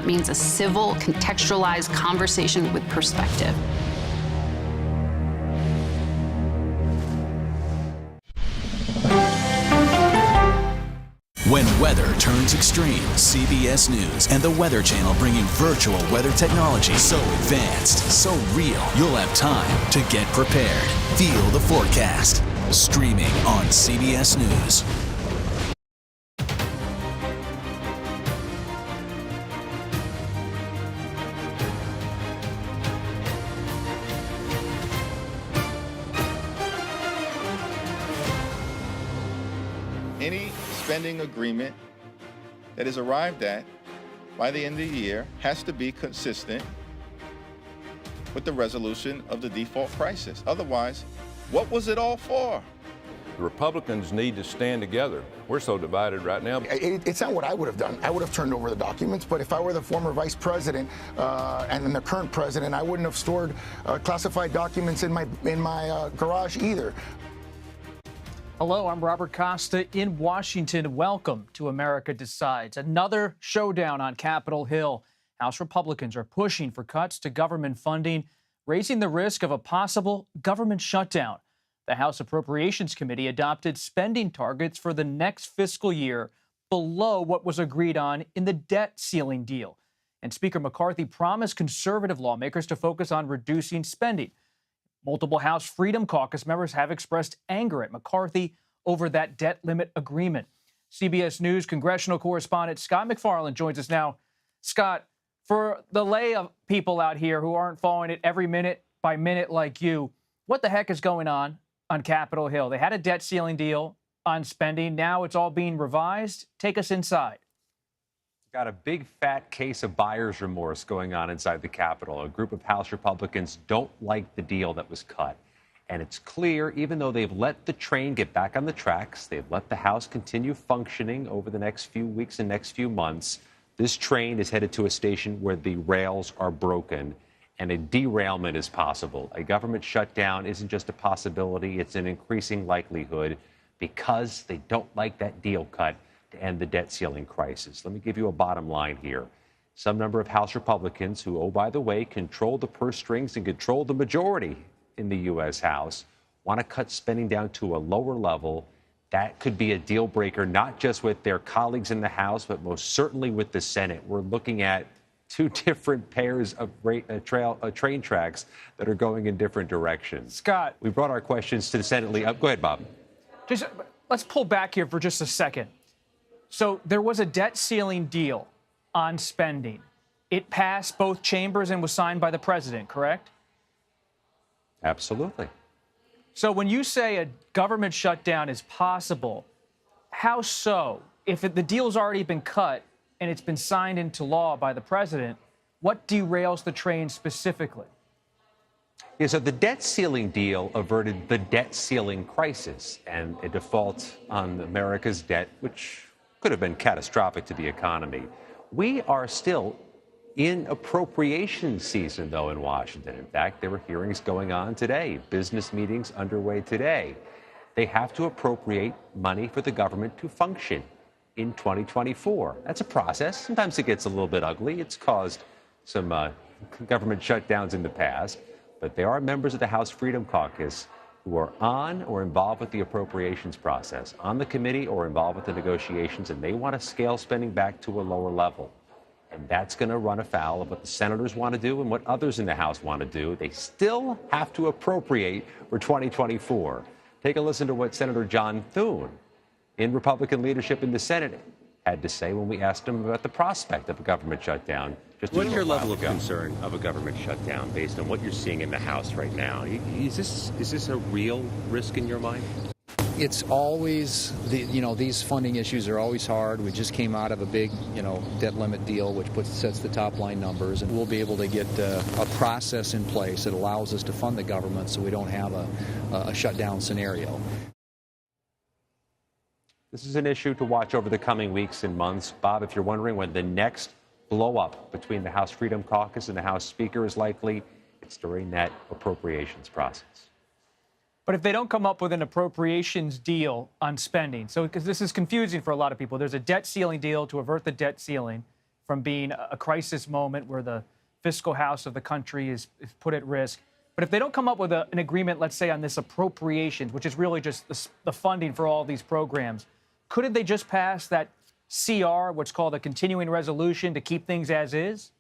that means a civil, contextualized conversation with perspective. When weather turns extreme, CBS News and the Weather Channel bringing virtual weather technology so advanced, so real, you'll have time to get prepared. Feel the forecast. Streaming on CBS News. Any spending agreement that is arrived at by the end of the year has to be consistent with the resolution of the default crisis. Otherwise, what was it all for? The Republicans need to stand together. We're so divided right now. It's not what I would have done. I would have turned over the documents, but if I were the former vice president and then the current president, I wouldn't have stored classified documents in my garage either. Hello, I'm Robert Costa in Washington. Welcome to America Decides. Another showdown on Capitol Hill. House Republicans are pushing for cuts to government funding, raising the risk of a possible government shutdown. The House Appropriations Committee adopted spending targets for the next fiscal year below what was agreed on in the debt ceiling deal. And Speaker McCarthy promised conservative lawmakers to focus on reducing spending. Multiple House Freedom Caucus members have expressed anger at McCarthy over that debt limit agreement. CBS News congressional correspondent Scott McFarland joins us now. Scott, for the lay of people out here who aren't following it every minute by minute like you, what the heck is going on Capitol Hill? They had a debt ceiling deal on spending. Now it's all being revised. Take us inside. Got a big fat case of buyer's remorse going on inside the Capitol. A group of House Republicans don't like the deal that was cut. And it's clear, even though they've let the train get back on the tracks, they've let the House continue functioning over the next few weeks and next few months, this train is headed to a station where the rails are broken and a derailment is possible. A government shutdown isn't just a possibility, it's an increasing likelihood because they don't like that deal cut to end the debt ceiling crisis. Let me give you a bottom line here. Some number of House Republicans who, oh, by the way, control the purse strings and control the majority in the U.S. House, want to cut spending down to a lower level. That could be a deal breaker, not just with their colleagues in the House, but most certainly with the Senate. We're looking at two different pairs of train tracks that are going in different directions. Scott. We brought our questions to the Senate. Go ahead, Bob. Just let's pull back here for just a second. So there was a debt ceiling deal on spending. It passed both chambers and was signed by the president, correct? Absolutely. So when you say a government shutdown is possible, how so? If the deal's already been cut and it's been signed into law by the president, what derails the train specifically? Yeah, so the debt ceiling deal averted the debt ceiling crisis and a default on America's debt, which could have been catastrophic to the economy. We are still in appropriation season, though, in Washington. In fact, there were hearings going on today, business meetings underway today. They have to appropriate money for the government to function in 2024. That's a process. Sometimes it gets a little bit ugly. It's caused some government shutdowns in the past. But there are members of the House Freedom Caucus who are on or involved with the appropriations process, on the committee or involved with the negotiations, and they want to scale spending back to a lower level. And that's going to run afoul of what the senators want to do and what others in the House want to do. They still have to appropriate for 2024. Take a listen to what Senator John Thune, in Republican leadership in the Senate, had to say when we asked him about the prospect of a government shutdown. What's your level of concern of a government shutdown based on what you're seeing in the House right now? Is this a real risk in your mind? It's always, these funding issues are always hard. We just came out of a big, debt limit deal, which sets the top line numbers, and we'll be able to get a process in place that allows us to fund the government so we don't have a shutdown scenario. This is an issue to watch over the coming weeks and months. Bob, if you're wondering when the next blow up between the House Freedom Caucus and the House Speaker is likely, it's during that appropriations process. But if they don't come up with an appropriations deal on spending, so because this is confusing for a lot of people, there's a debt ceiling deal to avert the debt ceiling. from being a crisis moment where the fiscal house of the country is put at risk. But if they don't come up with an agreement, let's say, on this appropriations, which is really just the funding for all these programs, couldn't they just pass that CR, what's called a continuing resolution, to keep things as is?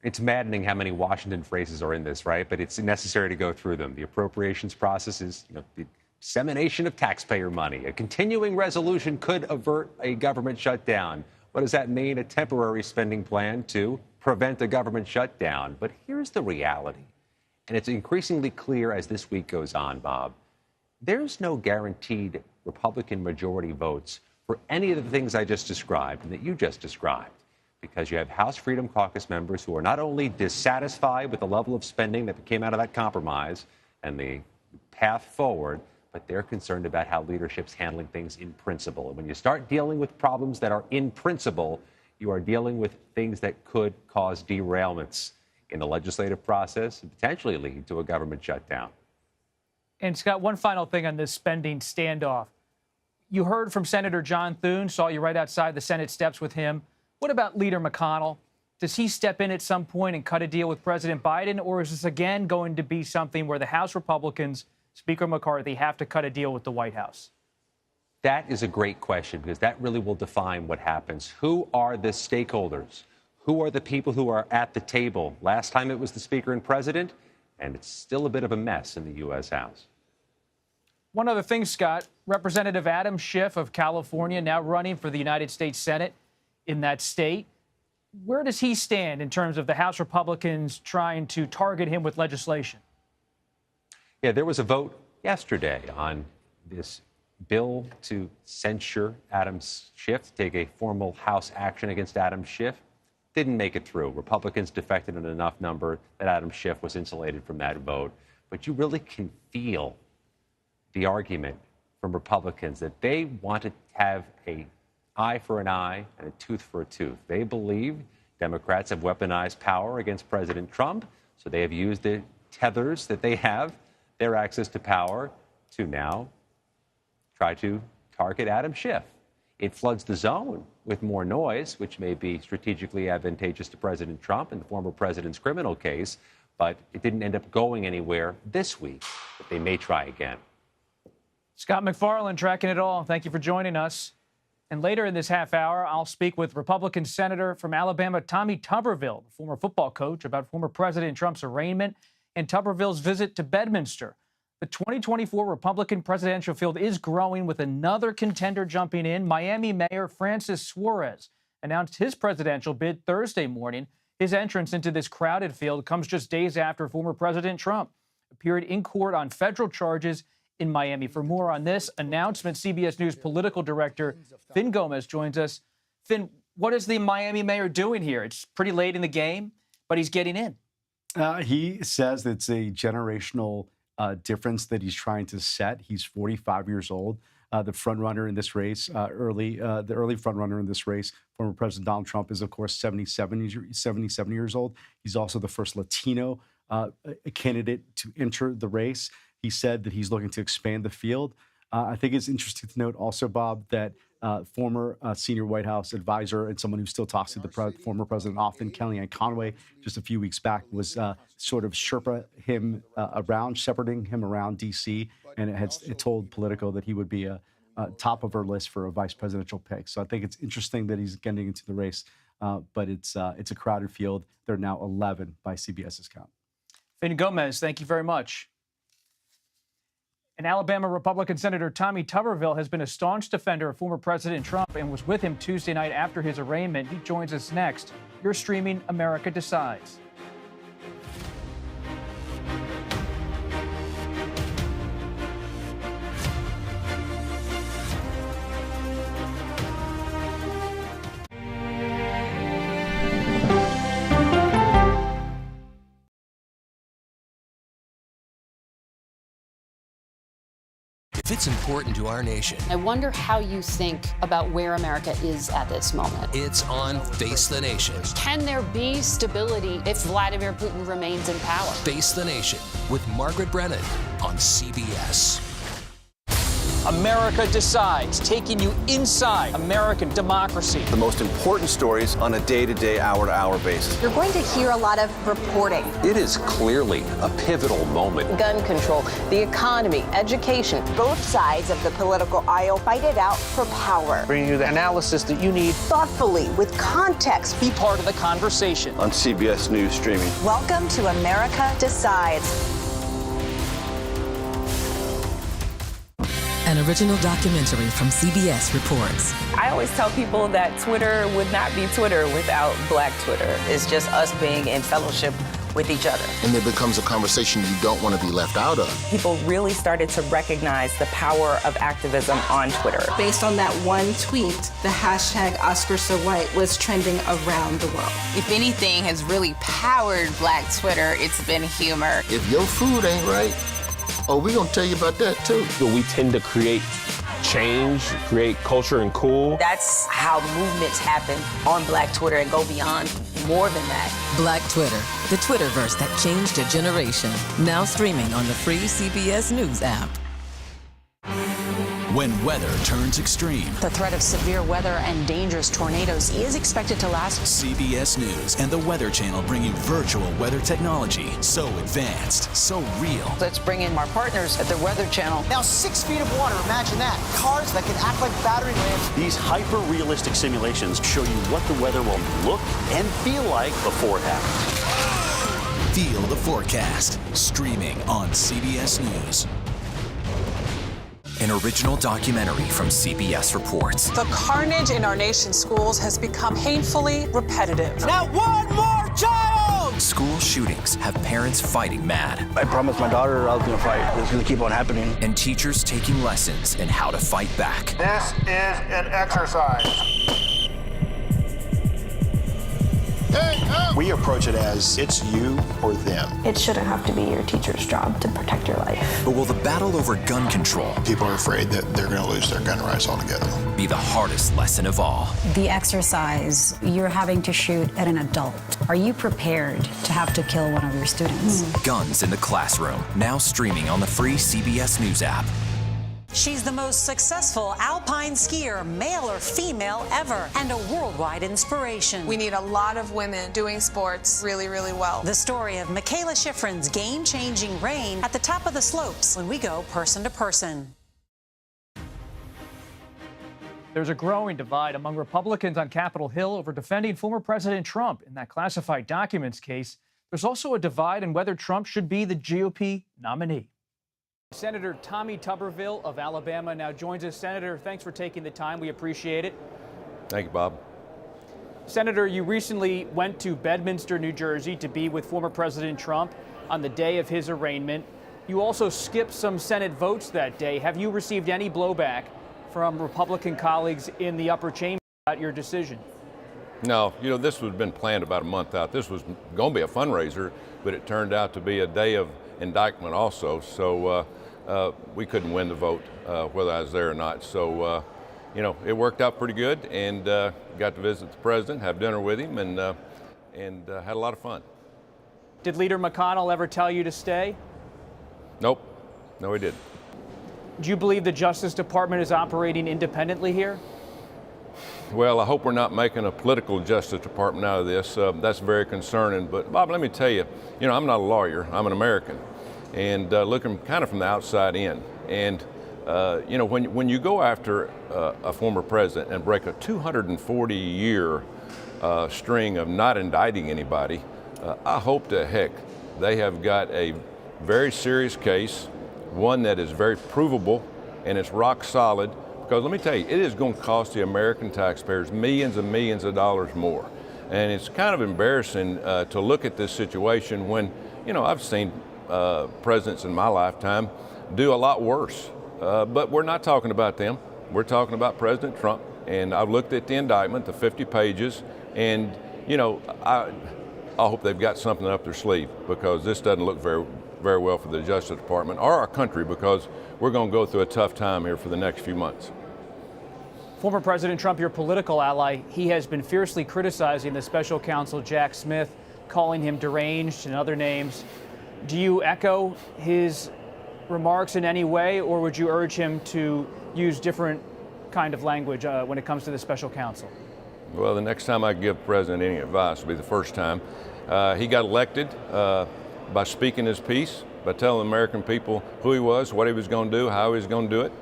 It's maddening how many Washington phrases are in this, right? But it's necessary to go through them. The appropriations process is, the dissemination of taxpayer money. A continuing resolution could avert a government shutdown. What does that mean? A temporary spending plan to prevent a government shutdown. But here's the reality, and it's increasingly clear as this week goes on, Bob. There's no guaranteed Republican majority votes for any of the things I just described and that you just described, because you have House Freedom Caucus members who are not only dissatisfied with the level of spending that came out of that compromise and the path forward, but they're concerned about how leadership's handling things in principle. And when you start dealing with problems that are in principle, you are dealing with things that could cause derailments in the legislative process and potentially lead to a government shutdown. And Scott, one final thing on this spending standoff. You heard from Senator John Thune, saw you right outside the Senate steps with him. What about Leader McConnell? Does he step in at some point and cut a deal with President Biden, or is this again going to be something where the House Republicans, Speaker McCarthy, have to cut a deal with the White House? That is a great question, because that really will define what happens. Who are the stakeholders? Who are the people who are at the table? Last time it was the Speaker and President, and it's still a bit of a mess in the U.S. House. One other thing, Scott, Representative Adam Schiff of California now running for the United States Senate in that state. Where does he stand in terms of the House Republicans trying to target him with legislation? Yeah, there was a vote yesterday on this bill to censure Adam Schiff, take a formal House action against Adam Schiff. Didn't make it through. Republicans defected in enough number that Adam Schiff was insulated from that vote. But you really can feel the argument from Republicans that they want to have an eye for an eye and a tooth for a tooth. They believe Democrats have weaponized power against President Trump, so they have used the tethers that they have, their access to power, to now try to target Adam Schiff. It floods the zone with more noise, which may be strategically advantageous to President Trump and the former president's criminal case, but it didn't end up going anywhere this week. But they may try again. Scott McFarland tracking it all. Thank you for joining us. And later in this half hour, I'll speak with Republican Senator from Alabama, Tommy Tuberville, the former football coach, about former President Trump's arraignment and Tuberville's visit to Bedminster. The 2024 Republican presidential field is growing, with another contender jumping in. Miami Mayor Francis Suarez announced his presidential bid Thursday morning. His entrance into this crowded field comes just days after former President Trump appeared in court on federal charges in Miami. For more on this announcement, CBS News political director Finn Gomez joins us. Finn, what is the Miami mayor doing here? It's pretty late in the game, but he's getting in. He says it's a generational difference that he's trying to set. He's 45 years old. The front runner in this race, the early front runner in this race, former President Donald Trump, is of course 77 years old. He's also the first Latino candidate to enter the race. He said that he's looking to expand the field. I think it's interesting to note also, Bob, that former senior White House advisor and someone who still talks to the former president often, Kellyanne Conway, just a few weeks back, was sort of shepherding him around D.C., and it told Politico that he would be a top of her list for a vice presidential pick. So I think it's interesting that he's getting into the race, but it's a crowded field. There are now 11 by CBS's count. Finn Gomez, thank you very much. And Alabama Republican Senator Tommy Tuberville has been a staunch defender of former President Trump and was with him Tuesday night after his arraignment. He joins us next. You're streaming America Decides. If it's important to our nation, I wonder how you think about where America is at this moment. it's on Face the Nation. Can there be stability if Vladimir Putin remains in power? Face the Nation with Margaret Brennan on CBS. America Decides, taking you inside American democracy. The most important stories on a day-to-day, hour-to-hour basis. You're going to hear a lot of reporting. It is clearly a pivotal moment. Gun control, the economy, education. Both sides of the political aisle fight it out for power. Bringing you the analysis that you need. Thoughtfully, with context. Be part of the conversation. On CBS News Streaming. Welcome to America Decides. An original documentary from CBS reports. I always tell people that Twitter would not be Twitter without Black Twitter. It's just us being in fellowship with each other. And it becomes a conversation you don't want to be left out of. People really started to recognize the power of activism on Twitter. Based on that one tweet, the hashtag #OscarsSoWhite was trending around the world. If anything has really powered Black Twitter, it's been humor. If your food ain't right, oh, we're going to tell you about that too. We tend to create change, create culture and cool. That's how movements happen on Black Twitter and go beyond more than that. Black Twitter, the Twitterverse that changed a generation. Now streaming on the free CBS News app. When weather turns extreme, The threat of severe weather and dangerous tornadoes is expected to last. CBS News and the Weather Channel bring you virtual weather technology so advanced, so real. Let's bring in our partners at the Weather Channel. Now 6 feet of water, imagine that. Cars that can act like battering rams. These hyper-realistic simulations show you what the weather will look and feel like before it happens. Feel the forecast, streaming on CBS News. An original documentary from CBS reports. The carnage in our nation's schools has become painfully repetitive. Not one more child! School shootings have parents fighting mad. I promised my daughter I was going to fight. It's going to keep on happening. And teachers taking lessons in how to fight back. This is an exercise. We approach it as it's you or them. It shouldn't have to be your teacher's job to protect your life. But will the battle over gun control, People are afraid that they're going to lose their gun rights altogether. be the hardest lesson of all? The exercise, you're having to shoot at an adult. Are you prepared to have to kill one of your students? Guns in the Classroom, now streaming on the free CBS News app. She's the most successful alpine skier, male or female, ever, and a worldwide inspiration. We need a lot of women doing sports really, really well. The story of Michaela Schifrin's game-changing reign at the top of the slopes when we go person to person. There's a growing divide among Republicans on Capitol Hill over defending former President Trump in that classified documents case. There's also a divide on whether Trump should be the GOP nominee. Senator Tommy Tuberville of Alabama now joins us. Senator, thanks for taking the time. We appreciate it. Thank you, Bob. Senator, you recently went to Bedminster, New Jersey to be with former President Trump on the day of his arraignment. You also skipped some Senate votes that day. Have you received any blowback from Republican colleagues in the upper chamber about your decision? No, this has been planned about a month out. This was going to be a fundraiser, but it turned out to be a day of indictment also. So we couldn't win the vote, whether I was there or not. So, it worked out pretty good, and got to visit the president, have dinner with him, and had a lot of fun. Did Leader McConnell ever tell you to stay? Nope. No, he didn't. Do you believe the Justice Department is operating independently here? Well, I hope we're not making a political Justice Department out of this. That's very concerning. But, Bob, let me tell you, I'm not a lawyer. I'm an American. And looking kind of from the outside in. And, when you go after a former president and break a 240-year string of not indicting anybody, I hope to heck they have got a very serious case, one that is very provable and it's rock solid. Because let me tell you, it is going to cost the American taxpayers millions and millions of dollars more. And it's kind of embarrassing to look at this situation when, I've seen presidents in my lifetime do a lot worse. But we're not talking about them. We're talking about President Trump. And I've looked at the indictment, the 50 pages, and, I hope they've got something up their sleeve, because this doesn't look very, very well for the Justice Department or our country, because we're going to go through a tough time here for the next few months. Former President Trump, your political ally, he has been fiercely criticizing the special counsel Jack Smith, calling him deranged and other names. Do you echo his remarks in any way, or would you urge him to use different kind of language when it comes to the special counsel? Well, the next time I give the president any advice will be the first time. He got elected by speaking his piece, by telling the American people who he was, what he was going to do, how he was going to do it.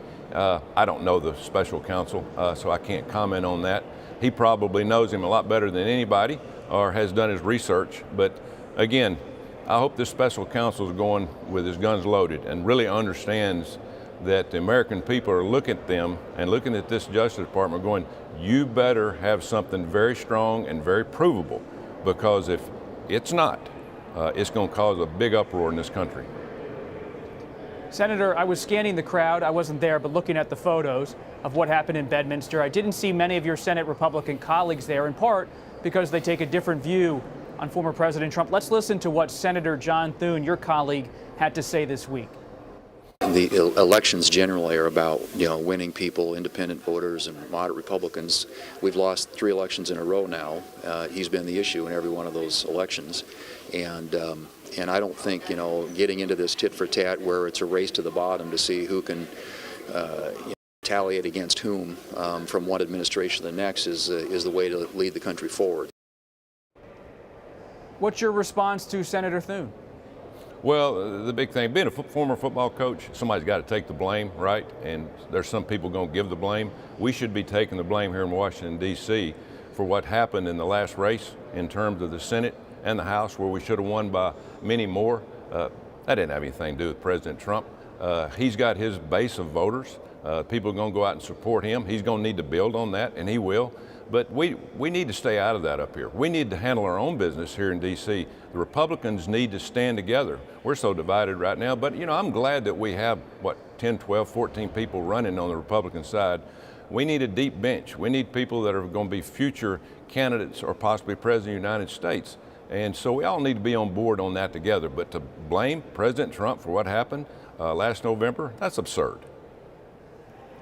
I don't know the special counsel, so I can't comment on that. He probably knows him a lot better than anybody or has done his research. But again, I hope this special counsel is going with his guns loaded and really understands that the American people are looking at them and looking at this Justice Department going, you better have something very strong and very provable, because if it's not, it's going to cause a big uproar in this country. Senator, I was scanning the crowd. I wasn't there, but looking at the photos of what happened in Bedminster, I didn't see many of your Senate Republican colleagues there, in part because they take a different view on former President Trump. Let's listen to what Senator John Thune, your colleague, had to say this week. The elections generally are about, winning people, independent voters and moderate Republicans. We've lost 3 elections in a row now. He's been the issue in every one of those elections. And I don't think, getting into this tit for tat where it's a race to the bottom to see who can retaliate against whom from one administration to the next is the way to lead the country forward. What's your response to Senator Thune? Well, the big thing, being a former football coach, somebody's got to take the blame, right? And there's some people going to give the blame. We should be taking the blame here in Washington, D.C. for what happened in the last race in terms of the Senate and the House, where we should have won by many more. That didn't have anything to do with President Trump. He's got his base of voters. People are going to go out and support him. He's going to need to build on that, and he will. But we need to stay out of that up here. We need to handle our own business here in D.C. The Republicans need to stand together. We're so divided right now. But, I'm glad that we have, 10, 12, 14 people running on the Republican side. We need a deep bench. We need people that are going to be future candidates or possibly President of the United States. And so we all need to be on board on that together. But to blame President Trump for what happened last November, that's absurd.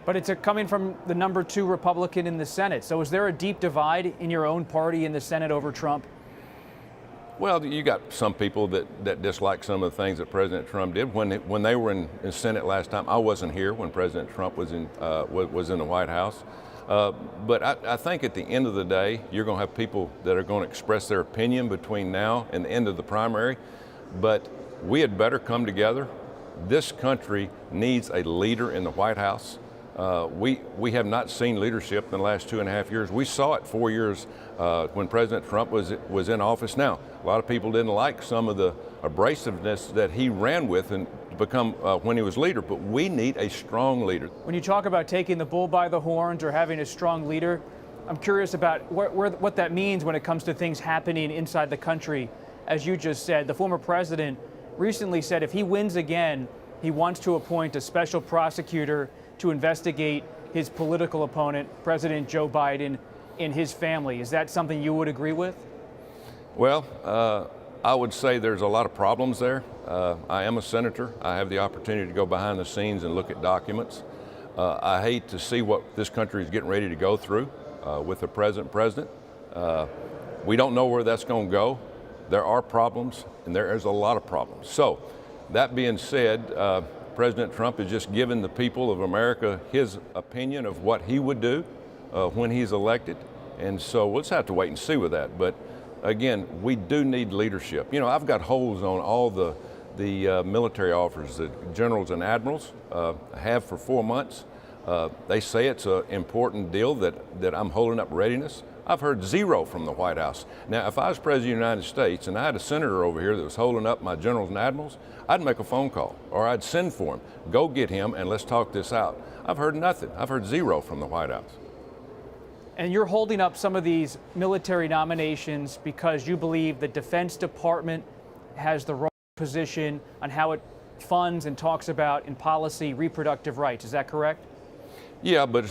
But it's coming from the number 2 Republican in the Senate. So is there a deep divide in your own party in the Senate over Trump? Well, you got some people that dislike some of the things that President Trump did. When they were in Senate last time, I wasn't here when President Trump was in the White House. But I think at the end of the day, you're going to have people that are going to express their opinion between now and the end of the primary. But we had better come together. This country needs a leader in the White House. We have not seen leadership in the last 2.5 years. We saw it 4 years when President Trump was in office. Now, a lot of people didn't like some of the abrasiveness that he ran with and become when he was leader, but we need a strong leader. When you talk about taking the bull by the horns or having a strong leader, I'm curious about what that means when it comes to things happening inside the country. As you just said, the former president recently said if he wins again, he wants to appoint a special prosecutor to investigate his political opponent, President Joe Biden, and his family. Is that something you would agree with? Well, I would say there's a lot of problems there. I am a senator. I have the opportunity to go behind the scenes and look at documents. I hate to see what this country is getting ready to go through with the president. We don't know where that's going to go. There are problems, and there is a lot of problems. So, that being said, President Trump has just given the people of America his opinion of what he would do when he's elected. And so we'll just have to wait and see with that. But again, we do need leadership. I've got holes on all the military officers, the generals and admirals have for 4 months. They say it's an important deal that I'm holding up readiness. I've heard zero from the White House. Now, if I was President of the United States and I had a senator over here that was holding up my generals and admirals, I'd make a phone call or I'd send for him. Go get him and let's talk this out. I've heard nothing. I've heard zero from the White House. And you're holding up some of these military nominations because you believe the Defense Department has the wrong position on how it funds and talks about in policy reproductive rights. Is that correct? Yeah, but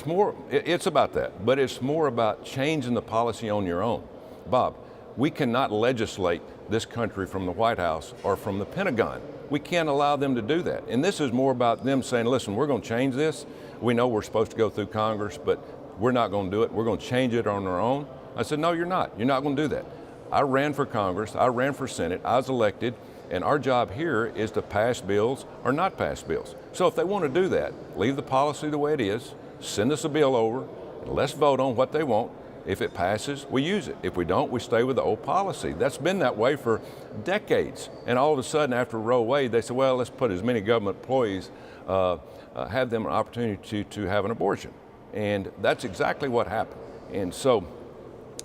it's about that. But it's more about changing the policy on your own. Bob, we cannot legislate this country from the White House or from the Pentagon. We can't allow them to do that. And this is more about them saying, listen, we're going to change this. We know we're supposed to go through Congress, but we're not going to do it. We're going to change it on our own. I said, no, you're not. You're not going to do that. I ran for Congress. I ran for Senate. I was elected. And our job here is to pass bills or not pass bills. So if they want to do that, leave the policy the way it is, send us a bill over, and let's vote on what they want. If it passes, we use it. If we don't, we stay with the old policy. That's been that way for decades. And all of a sudden, after Roe Wade, they said, well, let's put as many government employees, have them an opportunity to have an abortion. And that's exactly what happened. And so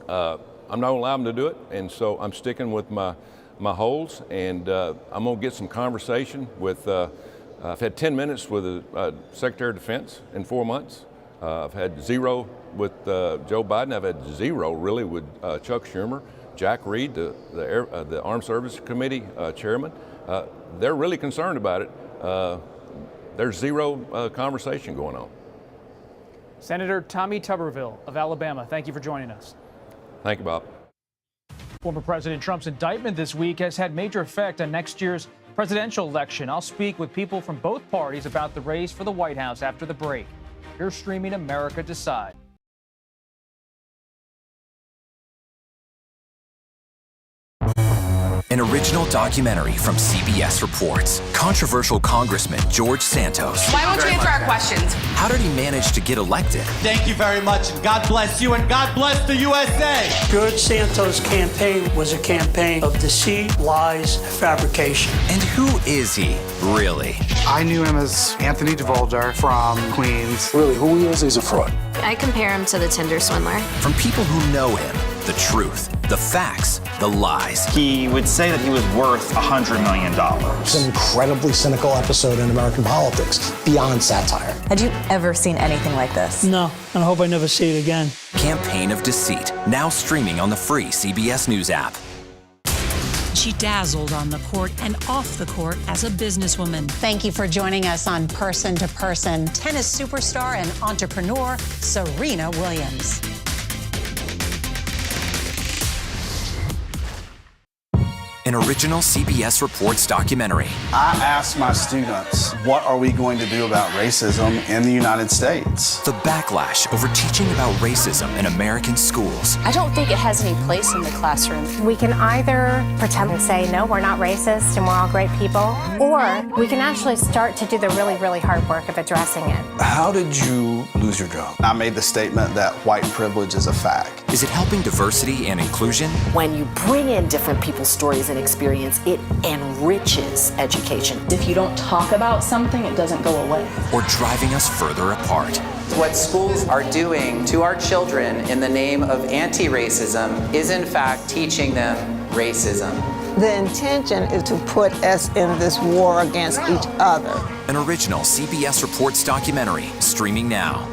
I'm not going to allow them to do it. And so I'm sticking with my holds, and I'm going to get some conversation with, I've had 10 minutes with the Secretary of Defense in 4 months. I've had 0 with Joe Biden. I've had 0 really with Chuck Schumer, Jack Reed, the Armed Services Committee chairman. They're really concerned about it. There's 0 conversation going on. Senator Tommy Tuberville of Alabama, thank you for joining us. Thank you, Bob. Former President Trump's indictment this week has had major effect on next year's presidential election. I'll speak with people from both parties about the race for the White House after the break. You're streaming America Decide. An original documentary from CBS reports. Controversial Congressman George Santos. Why won't you answer our questions? How did he manage to get elected? Thank you very much, and God bless you, and God bless the USA. George Santos' campaign was a campaign of deceit, lies, fabrication. And who is he, really? I knew him as Anthony DeVolder from Queens. Really, who he is, he's a fraud. I compare him to the Tinder swindler. From people who know him, the truth, the facts, the lies. He would say that he was worth $100 million. It's an incredibly cynical episode in American politics, beyond satire. Had you ever seen anything like this? No, and I hope I never see it again. Campaign of Deceit, now streaming on the free CBS News app. She dazzled on the court and off the court as a businesswoman. Thank you for joining us on Person to Person. Tennis superstar and entrepreneur Serena Williams. An original CBS Reports documentary. I asked my students, what are we going to do about racism in the United States? The backlash over teaching about racism in American schools. I don't think it has any place in the classroom. We can either pretend and say, no, we're not racist and we're all great people, or we can actually start to do the really, really hard work of addressing it. How did you lose your job? I made the statement that white privilege is a fact. Is it helping diversity and inclusion? When you bring in different people's stories and experience, it enriches education. If you don't talk about something, it doesn't go away. Or driving us further apart? What schools are doing to our children in the name of anti-racism is in fact teaching them racism. The intention is to put us in this war against each other. An original CBS Reports documentary, streaming now.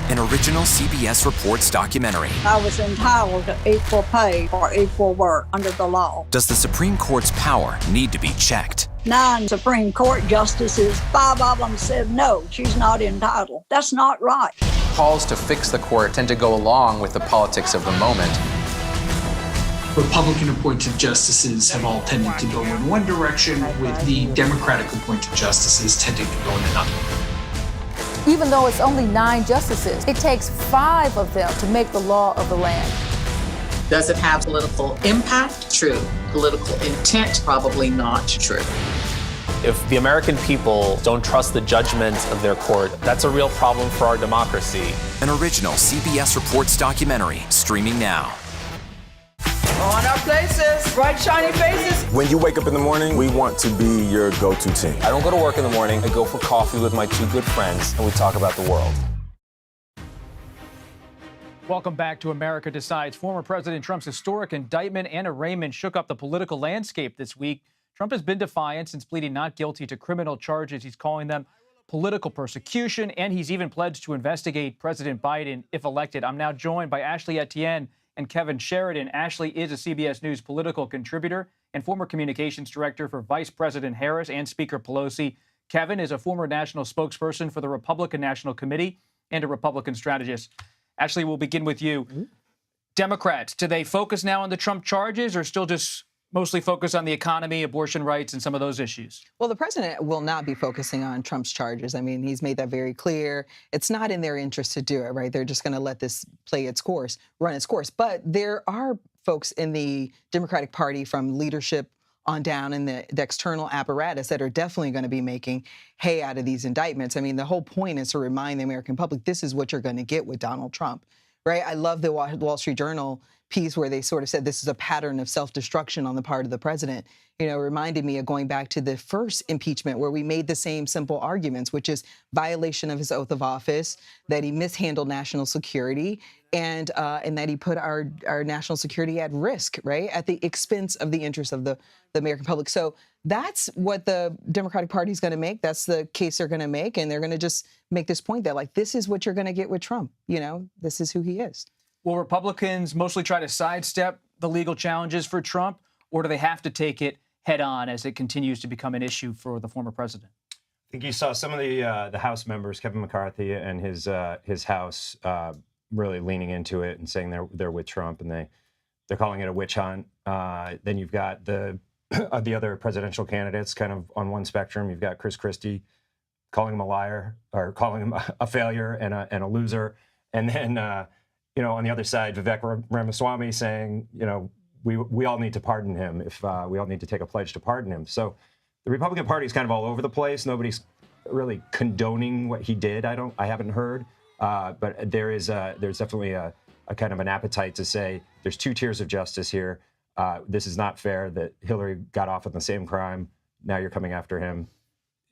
An original CBS Reports documentary. I was entitled to equal pay for equal work under the law. Does the Supreme Court's power need to be checked? 9 Supreme Court justices, 5 of them said no, she's not entitled. That's not right. Calls to fix the court tend to go along with the politics of the moment. Republican-appointed justices have all tended to go in one direction, with the Democratic-appointed justices tending to go in another. Even though it's only 9 justices, it takes 5 of them to make the law of the land. Does it have political impact? True. Political intent? Probably not true. If the American people don't trust the judgment of their court, that's a real problem for our democracy. An original CBS Reports documentary, streaming now. On our places, bright shiny faces. When you wake up in the morning, we want to be your go-to team. I don't go to work in the morning. I go for coffee with my 2 good friends, and we talk about the world. Welcome back to America Decides. Former President Trump's historic indictment and arraignment shook up the political landscape this week. Trump has been defiant since pleading not guilty to criminal charges. He's calling them political persecution, and he's even pledged to investigate President Biden if elected. I'm now joined by Ashley Etienne and Kevin Sheridan. Ashley is a CBS News political contributor and former communications director for Vice President Harris and Speaker Pelosi. Kevin is a former national spokesperson for the Republican National Committee and a Republican strategist. Ashley, we'll begin with you. Democrats, do they focus now on the Trump charges or still just mostly focus on the economy, abortion rights, and some of those issues? Well, the president will not be focusing on Trump's charges. I mean, he's made that very clear. It's not in their interest to do it, right? They're just going to let this play its course, run its course. But there are folks in the Democratic Party from leadership on down in the external apparatus that are definitely going to be making hay out of these indictments. I mean, the whole point is to remind the American public, this is what you're going to get with Donald Trump, right? I love the Wall Street Journal piece where they sort of said this is a pattern of self-destruction on the part of the president. You know, reminded me of going back to the first impeachment where we made the same simple arguments, which is violation of his oath of office, that he mishandled national security, and that he put our national security at risk, right, at the expense of the interests of the American public. So that's what the Democratic Party is going to make. That's the case they're going to make, and they're going to just make this point that, like, this is what you're going to get with Trump. You know, this is who he is. Will Republicans mostly try to sidestep the legal challenges for Trump, or do they have to take it head on as it continues to become an issue for the former president? I think you saw some of the House members, Kevin McCarthy and his House, really leaning into it and saying they're with Trump, and they're calling it a witch hunt. Then you've got the other presidential candidates kind of on one spectrum. You've got Chris Christie calling him a liar, or calling him a failure and a loser, and then on the other side, Vivek Ramaswamy saying, we all need to pardon him if we all need to take a pledge to pardon him. So the Republican Party is kind of all over the place. Nobody's really condoning what he did. I haven't heard, but there's definitely a kind of an appetite to say there's two tiers of justice here. This is not fair that Hillary got off on the same crime. Now you're coming after him.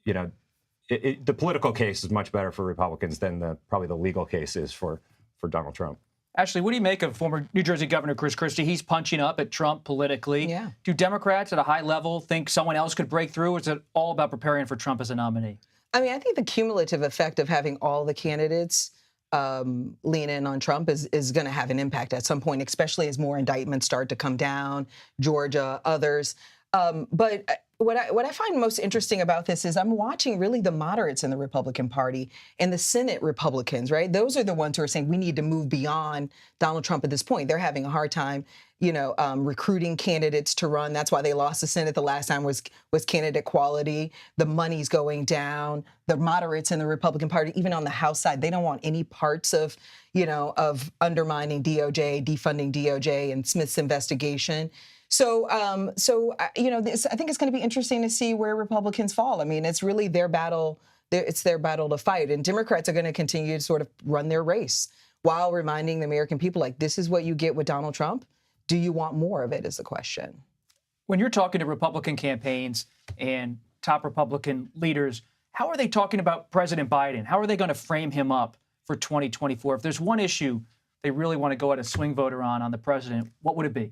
The political case is much better for Republicans than probably the legal case is for Donald Trump. Ashley, what do you make of former New Jersey Governor Chris Christie? He's punching up at Trump politically. Yeah. Do Democrats at a high level think someone else could break through, or is it all about preparing for Trump as a nominee? I mean, I think the cumulative effect of having all the candidates lean in on Trump is going to have an impact at some point, especially as more indictments start to come down, Georgia, others. But what I find most interesting about this is I'm watching really the moderates in the Republican Party and the Senate Republicans, right? Those are the ones who are saying we need to move beyond Donald Trump at this point. They're having a hard time, recruiting candidates to run. That's why they lost the Senate the last time was candidate quality. The money's going down. The moderates in the Republican Party, even on the House side, they don't want any parts of undermining DOJ, defunding DOJ and Smith's investigation. So I think it's going to be interesting to see where Republicans fall. I mean, it's really their battle. It's their battle to fight. And Democrats are going to continue to sort of run their race while reminding the American people, like, this is what you get with Donald Trump. Do you want more of it is the question. When you're talking to Republican campaigns and top Republican leaders, how are they talking about President Biden? How are they going to frame him up for 2024? If there's one issue they really want to go at a swing voter on the president, what would it be?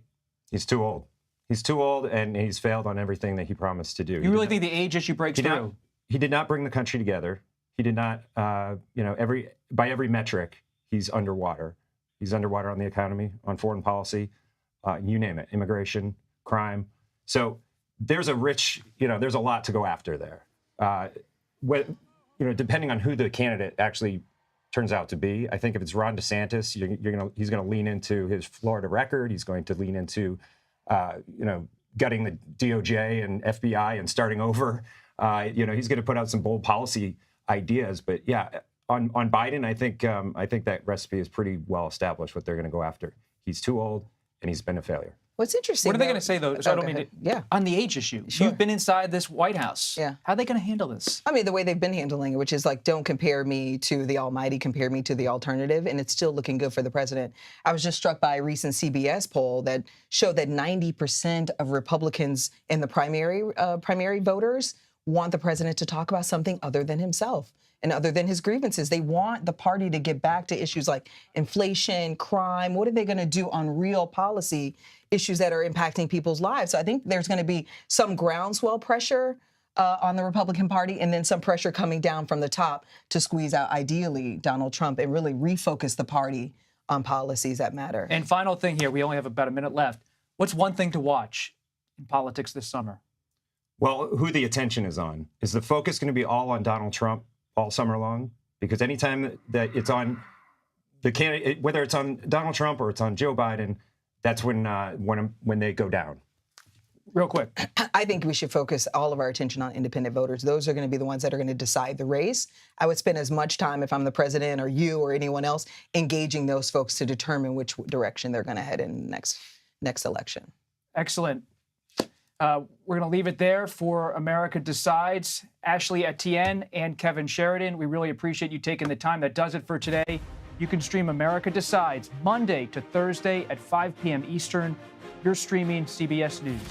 He's too old. He's too old, and he's failed on everything that he promised to do. You really think the age issue breaks through? He did not bring the country together. He did not, by every metric, he's underwater. He's underwater on the economy, on foreign policy, you name it, immigration, crime. So there's there's a lot to go after there. Depending on who the candidate actually turns out to be, I think if it's Ron DeSantis, he's going to lean into his Florida record. He's going to lean into, gutting the DOJ and FBI and starting over. He's going to put out some bold policy ideas. But yeah, on Biden, I think that recipe is pretty well established. What they're going to go after. He's too old, and he's been a failure. What's interesting? What are they going to say, though? So I don't mean on the age issue. Sure. You've been inside this White House. Yeah. How are they going to handle this? I mean, the way they've been handling it, which is like, don't compare me to the almighty, compare me to the alternative. And it's still looking good for the president. I was just struck by a recent CBS poll that showed that 90% of Republicans in the primary voters want the president to talk about something other than himself and other than his grievances. They want the party to get back to issues like inflation, crime. What are they going to do on real policy issues that are impacting people's lives? So I think there's going to be some groundswell pressure on the Republican Party, and then some pressure coming down from the top to squeeze out, ideally, Donald Trump and really refocus the party on policies that matter. And final thing here, we only have about a minute left. What's one thing to watch in politics this summer? Well, who the attention is on. Is the focus going to be all on Donald Trump all summer long? Because anytime that it's on the candidate, whether it's on Donald Trump or it's on Joe Biden, that's when they go down. Real quick. I think we should focus all of our attention on independent voters. Those are going to be the ones that are going to decide the race. I would spend as much time, if I'm the president or you or anyone else, engaging those folks to determine which direction they're going to head in the next election. Excellent. We're going to leave it there for America Decides. Ashley Etienne and Kevin Sheridan, we really appreciate you taking the time. That does it for today. You can stream America Decides Monday to Thursday at 5 p.m. Eastern. You're streaming CBS News.